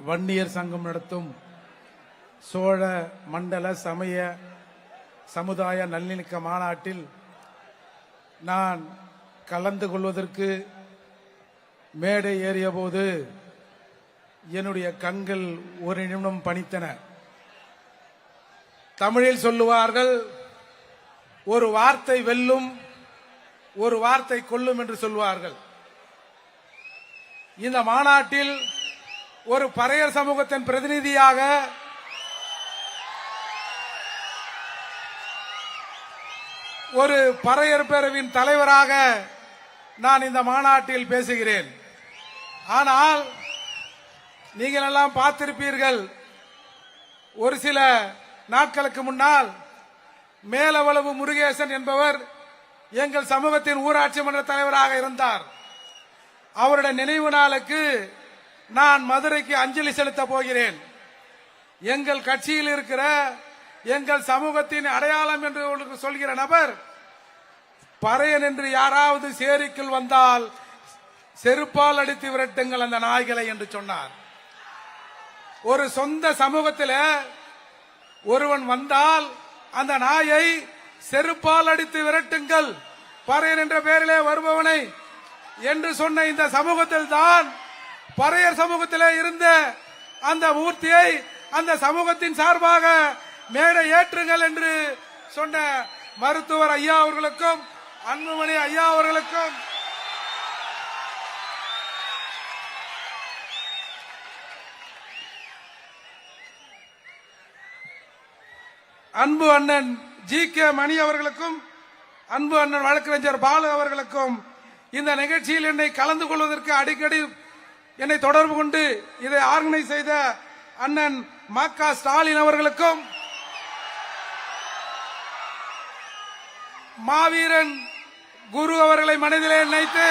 வன்னியர் சங்கம் நடத்தும் சோழ மண்டல சமய சமுதாய நல்லிணக்க மாநாட்டில் நான் கலந்து கொள்வதற்கு மேடை ஏறிய போது என்னுடைய கண்கள் ஒரு நிமிடம் பணித்தன. தமிழில் சொல்லுவார்கள், ஒரு வார்த்தை வெல்லும், ஒரு வார்த்தை கொல்லும் என்று சொல்வார்கள். இந்த மாநாட்டில் ஒரு பறையர் சமூகத்தின் பிரதிநிதியாக ஒரு பறையர் பேரவையின் தலைவராக நான் இந்த மாநாட்டில் பேசுகிறேன். ஆனால் நீங்கள் எல்லாம் பார்த்திருப்பீர்கள், ஒரு சில நாட்களுக்கு முன்னால் மேலவளவு முருகேசன் என்பவர் எங்கள் சமூகத்தின் ஊராட்சி மன்ற தலைவராக இருந்தார். அவருடைய நினைவு நாளுக்கு நான் மதுரைக்கு அஞ்சலி செலுத்த போகிறேன். எங்கள் கட்சியில் இருக்கிற எங்கள் சமூகத்தின் அடையாளம் என்று சொல்கிற நபர், பறையன் என்று யாராவது சேரிக்குள் வந்தால் செருப்பால் அடித்து விரட்டுங்கள் அந்த நாய்களை என்று சொன்னார். ஒரு சொந்த சமூகத்தில் ஒருவன் வந்தால் அந்த நாயை செருப்பால் அடித்து விரட்டுங்கள், பறையன் என்ற பெயரிலே வருபவனை என்று சொன்ன இந்த சமூகத்தில் தான் பறையர் சமூகத்திலே இருந்த அந்த மூர்த்தியை அந்த சமூகத்தின் சார்பாக மேடை ஏற்றுங்கள் என்று சொன்ன மருத்துவர் ஐயா அவர்களுக்கும் அன்புமணி ஐயா அவர்களுக்கும் அன்பு அண்ணன் ஜி.கே. மணி அவர்களுக்கும் அன்பு அண்ணன் வழக்கறிஞர் பாலு அவர்களுக்கும் இந்த நிகழ்ச்சியில் என்னை கலந்து கொள்வதற்கு அடிக்கடி என்னை தொடர்பு கொண்டு இதை ஆர்கனைஸ் செய்த அண்ணன் ம.க. ஸ்டாலின் அவர்களுக்கும், மாவீரன் குரு அவர்களை மனதிலே நினைத்து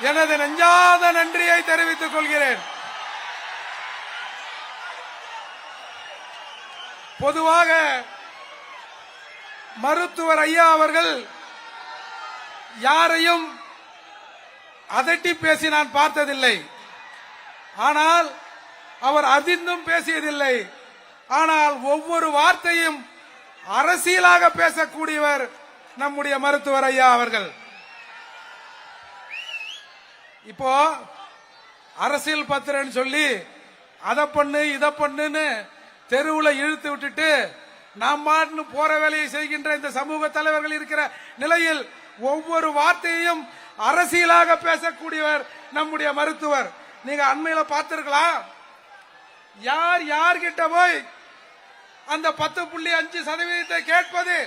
எனது நெஞ்சாத நன்றியை தெரிவித்துக் கொள்கிறேன். பொதுவாக மருத்துவர் ஐயா அவர்கள் யாரையும் அதட்டி பேசி நான் பார்த்ததில்லை. ஆனால் அவர் அதிர்ந்தும் பேசியதில்லை. ஆனால் ஒவ்வொரு வார்த்தையும் அரசியலாக பேசக்கூடியவர் நம்முடைய மருத்துவர் ஐயா அவர்கள். இப்போ அரசியல் பத்திரன்னு சொல்லி அதை பண்ணு இதை பண்ணுன்னு தெருவில் இழுத்து விட்டுட்டு நாம் பாட்டு போற வேலையை செய்கின்ற இந்த சமூக தலைவர்கள் இருக்கிற நிலையில் ஒவ்வொரு வார்த்தையையும் அரசியலாக பேசக்கூடியவர் நம்முடைய மருத்துவர். நீங்க அண்மையில பார்த்திருக்கலாம், யார் யார்கிட்ட போய் அந்த 10.5% கேட்பது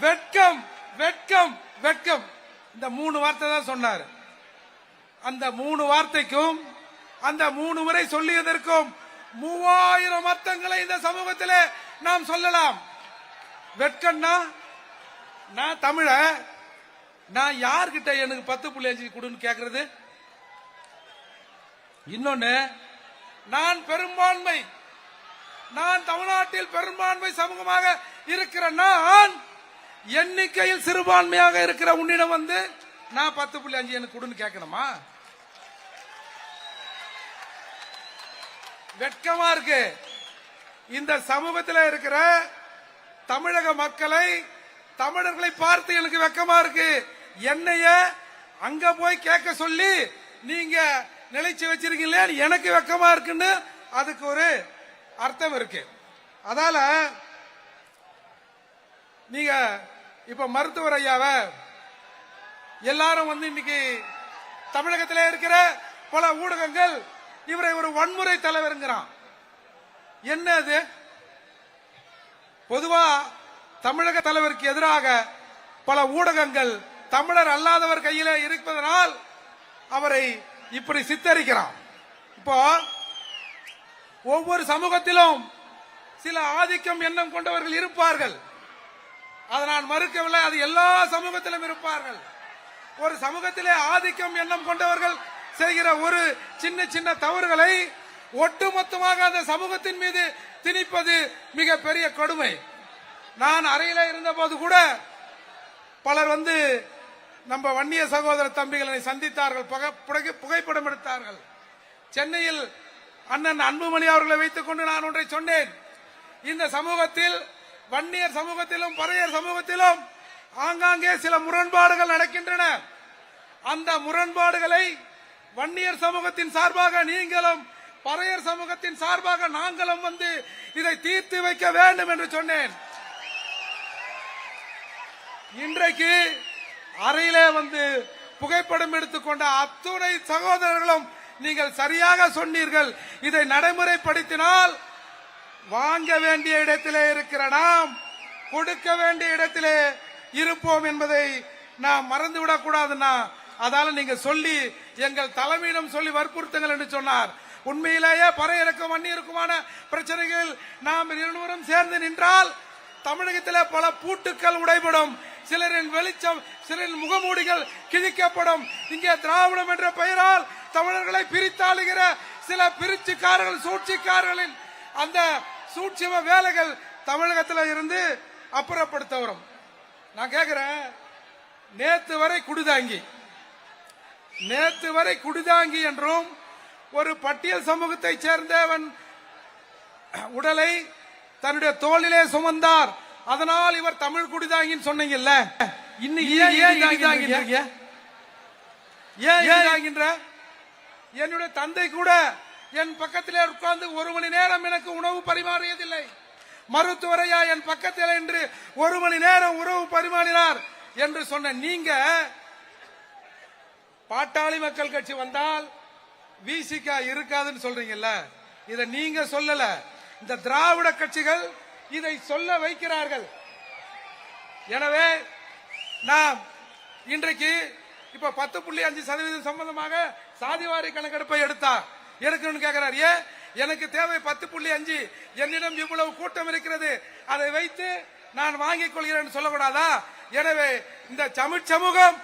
வெட்கம் வெட்கம் வெட்கம், இந்த 3 வார்த்தை தான் சொன்னார். அந்த 3 வார்த்தைக்கும் அந்த 3 முறை சொல்லியதற்கும் 3000 அர்த்தங்களை இந்த சமூகத்திலே நாம் சொல்லலாம். வெட்கம்னா, நான் தமிழ, நான் யார்கிட்ட எனக்கு 10.5 கொடுன்னு கேட்கறது? இன்னொன்னு, நான் பெரும்பான்மை, நான் தமிழ்நாட்டில் பெரும்பான்மை சமூகமாக இருக்கிற நான் எண்ணிக்கையில் சிறுபான்மையாக இருக்கிற உன்னிடம் வந்து நான் 10.5 எனக்கு கொடுன்னு கேட்கணுமா? வெட்கமா இருக்கு. இந்த சமூகத்தில் இருக்கிற தமிழக மக்களை, தமிழர்களை பார்த்து எனக்கு வெட்கமா இருக்கு. என்னைய அங்க போய் கேட்க சொல்லி நீங்க நிலைச்சு வச்சிருக்கீங்களே, எனக்கு வெட்கமா இருக்குன்னு அதுக்கு ஒரு அர்த்தம் இருக்கு. அதால நீங்க இப்ப மருத்துவர் ஐயாவை எல்லாரும் வந்து இன்னைக்கு தமிழகத்திலே இருக்கிற பல ஊடகங்கள் இவரை ஒரு வன்முறை தலைவருங்கிறான். என்ன அது? பொதுவா தமிழக தலைவருக்கு எதிராக பல ஊடகங்கள் தமிழர் அல்லாதவர் கையிலே இருப்பதனால் அவரை இப்படி சித்தரிக்கிறான். இப்போ ஒவ்வொரு சமூகத்திலும் சில ஆதிக்கம் எண்ணம் கொண்டவர்கள் இருப்பார்கள். அதை நான் மறுக்கவில்லை. அது எல்லா சமூகத்திலும் இருப்பார்கள். ஒரு சமூகத்திலே ஆதிக்கம் எண்ணம் கொண்டவர்கள் செய்கிற ஒரு சின்ன சின்ன தவறுகளை ஒட்டுமொத்தமாக அந்த சமூகத்தின் மீது திணிப்பது மிகப்பெரிய கொடுமை. நான் அறையில இருந்த போது கூட பலர் வந்து நம்ம வன்னிய சகோதர தம்பிகளை சந்தித்தார்கள், புகைப்படம் எடுத்தார்கள். சென்னையில் அண்ணன் அன்புமணி அவர்களை வைத்துக் கொண்டு நான் ஒன்றை சொன்னேன். இந்த சமூகத்தில் வன்னியர் சமூகத்திலும் பறையர் சமூகத்திலும் ஆங்காங்கே சில முரண்பாடுகள் நடக்கின்றன. அந்த முரண்பாடுகளை வன்னியர் சமூகத்தின் சார்பாக நீங்களும் பறையர் சமூகத்தின் சார்பாக நாங்களும் வந்து இதை தீர்த்து வைக்க வேண்டும் என்று சொன்னேன். இன்றைக்கு அறையிலே வந்து புகைப்படம் எடுத்துக்கொண்ட அத்துணை சகோதரர்களும் நீங்கள் சரியாக சொன்னீர்கள். இதை நடைமுறைப்படுத்தினால் வாங்க வேண்டிய இடத்திலே இருக்கிற நாம் கொடுக்க வேண்டிய இடத்திலே இருப்போம் என்பதை நாம் மறந்துவிடக் கூடாதுன்னா அதால நீங்க சொல்லி எங்கள் தலைமையிடம் சொல்லி வற்புறுத்துங்கள் என்று சொன்னார். உண்மையிலேயே பறையருக்கும் வன்னியருக்குமான பிரச்சனைகள் நாம் இருவரும் சேர்ந்து நின்றால் தமிழகத்தில் பல பூட்டுக்கள் உடைபடும், சிலரின் வெளிச்சம், சிலரின் முகமூடிகள் கிழிக்கப்படும். இங்கே திராவிடம் என்ற பெயரால் தமிழர்களை பிரித்தாளுகிற சில பிரிச்சுக்காரர்கள், சூழ்ச்சிக்காரர்களின் அந்த சூட்சும வேலைகள் தமிழகத்தில் இருந்து அப்புறப்படுத்த வரும். நான் கேட்கிறேன், நேத்து வரை குடிதாங்கி என்றும் ஒரு பட்டியல் சமூகத்தை சேர்ந்தவன் உடலை தன்னுடைய தோளிலே சுமந்தார், அதனால் இவர் தமிழ் குடிதாங்கின்னு சொன்னீங்கல்ல, இன்னைக்கு என்னுடைய தந்தை கூட என் பக்கத்திலே உட்கார்ந்து 1 மணி நேரம் எனக்கு உணவு பரிமாறியதில்லை. மருத்துவரையா என் பக்கத்தில் என்று 1 மணி நேரம் உணவு பரிமாறினார் என்று சொன்ன நீங்க பாட்டாளி மக்கள் கட்சி வந்தால் விசிகா இருக்காதுன்னு சொல்றீங்கல்ல, இதை நீங்க சொல்லல, இந்த திராவிட கட்சிகள் இதை சொல்ல வைக்கிறார்கள். எனவே நாம் இன்றைக்கு இப்ப 10.5% சம்பந்தமாக சாதிவாரி கணக்கெடுப்பை எடுக்கணும்னு கேட்கிறார். ஏன் எனக்கு தேவை 10.5, என்னிடம் இவ்வளவு கூட்டம் இருக்கிறது, அதை வைத்து நான் வாங்கிக் கொள்கிறேன் சொல்லக்கூடாதா? எனவே இந்த தமிழ் சமூகம்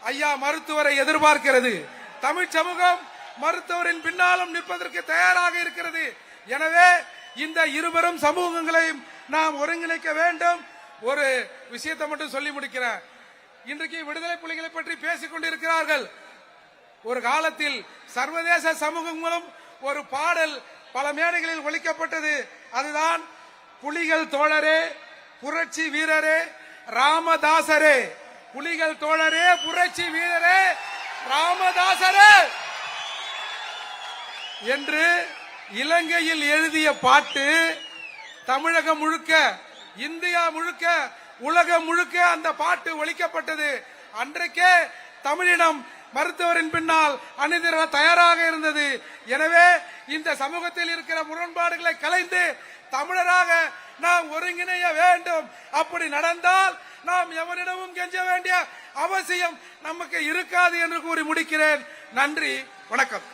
ஐயா மருத்துவரை எதிர்பார்க்கிறது. தமிழ் சமூகம் மருத்துவரின் பின்னாலும் நிற்பதற்கு தயாராக இருக்கிறது. எனவே இந்த இருவரும் சமூகங்களையும் நாம் ஒருங்கிணைக்க வேண்டும். ஒரு விஷயத்தை மட்டும் சொல்லி முடிக்கிறேன். இன்றைக்கு விடுதலை புலிகளை பற்றி பேசிக் கொண்டிருக்கிறார்கள். ஒரு காலத்தில் சர்வதேச சமூகங்களும் ஒரு பாடல் பல மேடைகளில் ஒலிக்கப்பட்டது. அதுதான் புலிகள் தோழரே, புரட்சி வீரரே, ராமதாசரே. புலிகள் தோழரே, புரட்சி வீரரே, ராமதாசரே என்று இலங்கையில் எழுதிய பாட்டு தமிழகம் முழுக்க, இந்தியா முழுக்க, உலகம் முழுக்க அந்த பாட்டு ஒலிக்கப்பட்டது. அன்றைக்கே தமிழினம் மருத்துவரின் பின்னால் அணிதிர தயாராக இருந்தது. எனவே இந்த சமூகத்தில் இருக்கிற முரண்பாடுகளை கலைந்து தமிழராக நாம் ஒருங்கிணைய வேண்டும். அப்படி நடந்தால் நாம் எவரிடமும் கெஞ்ச வேண்டிய அவசியம் நமக்கு இருக்காது என்று கூறி முடிக்கிறேன். நன்றி, வணக்கம்.